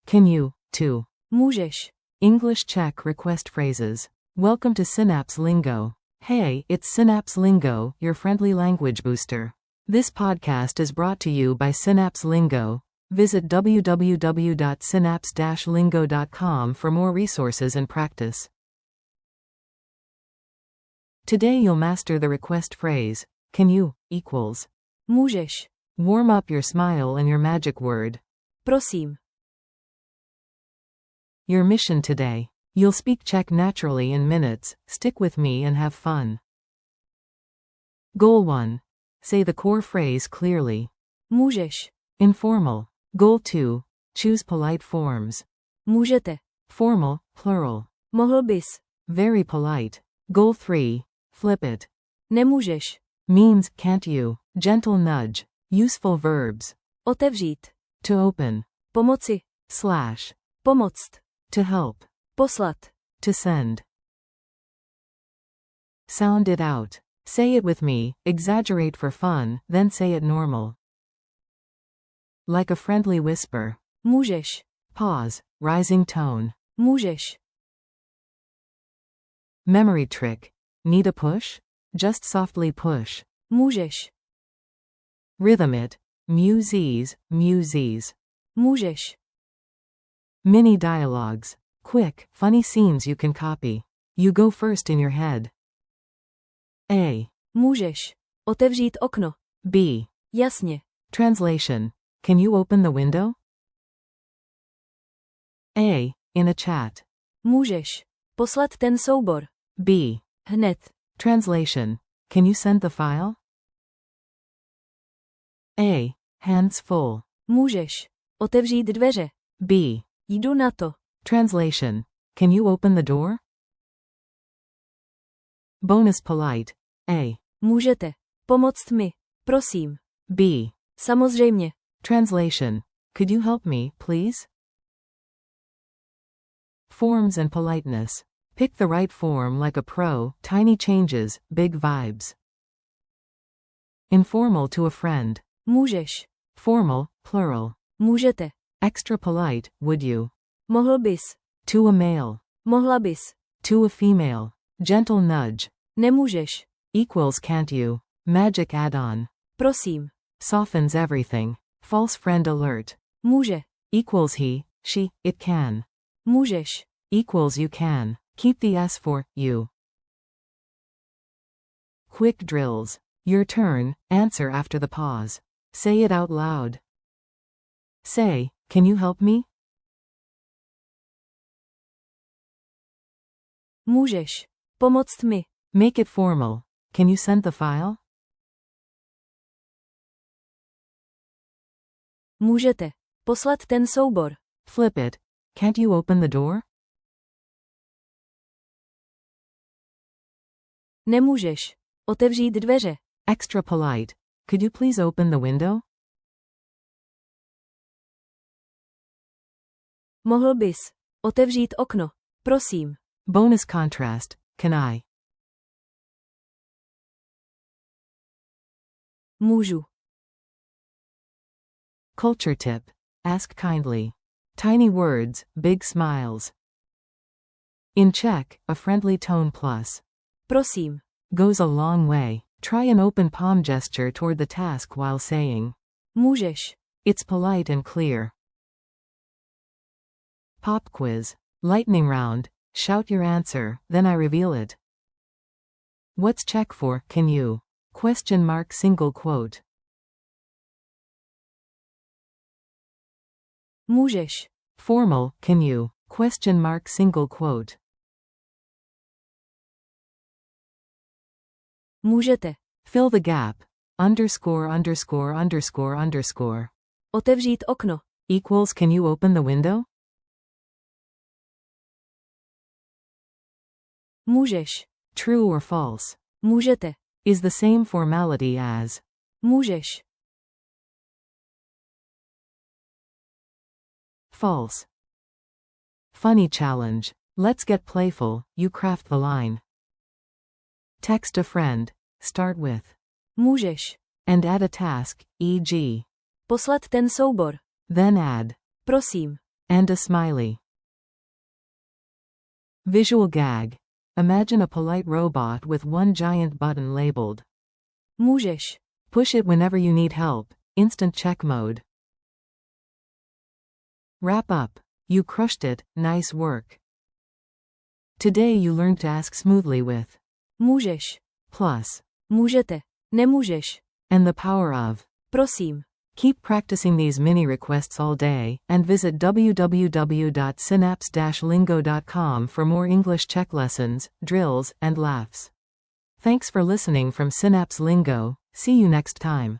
Can you, too? Můžeš. English-Czech request phrases. Welcome to Synapse Lingo. Hey, it's Synapse Lingo, your friendly language booster. This podcast is brought to you by Synapse Lingo. Visit www.synapse-lingo.com for more resources and practice. Today you'll master the request phrase, can you, equals. Můžeš. Warm up your smile and your magic word. Prosím. Your mission today. You'll speak Czech naturally in minutes, stick with me and have fun. Goal 1. Say the core phrase clearly. Můžeš. Informal. Goal 2. Choose polite forms. Můžete. Formal, plural. Mohl bys. Very polite. Goal 3. Flip it. Nemůžeš. Means, can't you. Gentle nudge. Useful verbs. Otevřít. To open. Pomoci. Slash. Pomoct. To help. Poslat. To send. Sound it out. Say it with me, exaggerate for fun, then say it normal. Like a friendly whisper. Můžeš. Pause. Rising tone. Můžeš. Memory trick. Need a push? Just softly push. Můžeš. Rhythm it. Muses, muses. Můžeš. Mini dialogues. Quick, funny scenes you can copy. You go first in your head. A. Můžeš. Otevřít okno. B. Jasně. Translation. Can you open the window? A. In a chat. Můžeš. Poslat ten soubor. B. Hned. Translation. Can you send the file? A. Hands full. Můžeš. Otevřít dveře. B. Jdu na to. Translation. Can you open the door? Bonus polite. A. Můžete. Pomoct mi. Prosím. B. Samozřejmě. Translation. Could you help me, please? Forms and politeness. Pick the right form like a pro, tiny changes, big vibes. Informal to a friend. Můžeš. Formal, plural. Můžete. Extra polite, would you? Mohl bys. To a male. Mohla bys. To a female. Gentle nudge. Nemůžeš. Equals can't you. Magic add-on. Prosím. Softens everything. False friend alert. Může. Equals he, she, it can. Můžeš. Equals you can. Keep the S for you. Quick drills. Your turn, answer after the pause. Say it out loud. Say, can you help me? Můžeš. Pomoct mi. Make it formal. Can you send the file? Můžete. Poslat ten soubor. Flip it. Can't you open the door? Nemůžeš. Otevřít dveře. Extra polite. Could you please open the window? Mohl bys. Otevřít okno. Prosím. Bonus contrast. Can I? Můžu. Culture tip. Ask kindly. Tiny words, big smiles. In Czech, a friendly tone plus Prosím. goes a long way. Try an open palm gesture toward the task while saying. Můžeš. It's polite and clear. Pop quiz. Lightning round. Shout your answer, then I reveal it. What's Czech for, can you? Question mark single quote. Můžeš. Formal, can you? Question mark single quote. Můžete. Fill the gap. Underscore underscore underscore underscore. Otevřít okno. Equals can you open the window? Můžeš. True or false. Můžete. Is the same formality as. Můžeš. False. Funny challenge. Let's get playful, you craft the line. Text a friend. Start with. Můžeš. And add a task, e.g. Poslat ten soubor. Then add. Prosím. and a smiley. Visual gag. Imagine a polite robot with one giant button labeled Můžeš. push it whenever you need help, instant check mode. Wrap up. You crushed it, nice work. Today you learned to ask smoothly with Můžeš. plus Můžete. Nemůžeš. and the power of. Prosím. Keep practicing these mini requests all day, and visit www.synapse-lingo.com for more English-Czech lessons, drills, and laughs. Thanks for listening from Synapse Lingo. See you next time.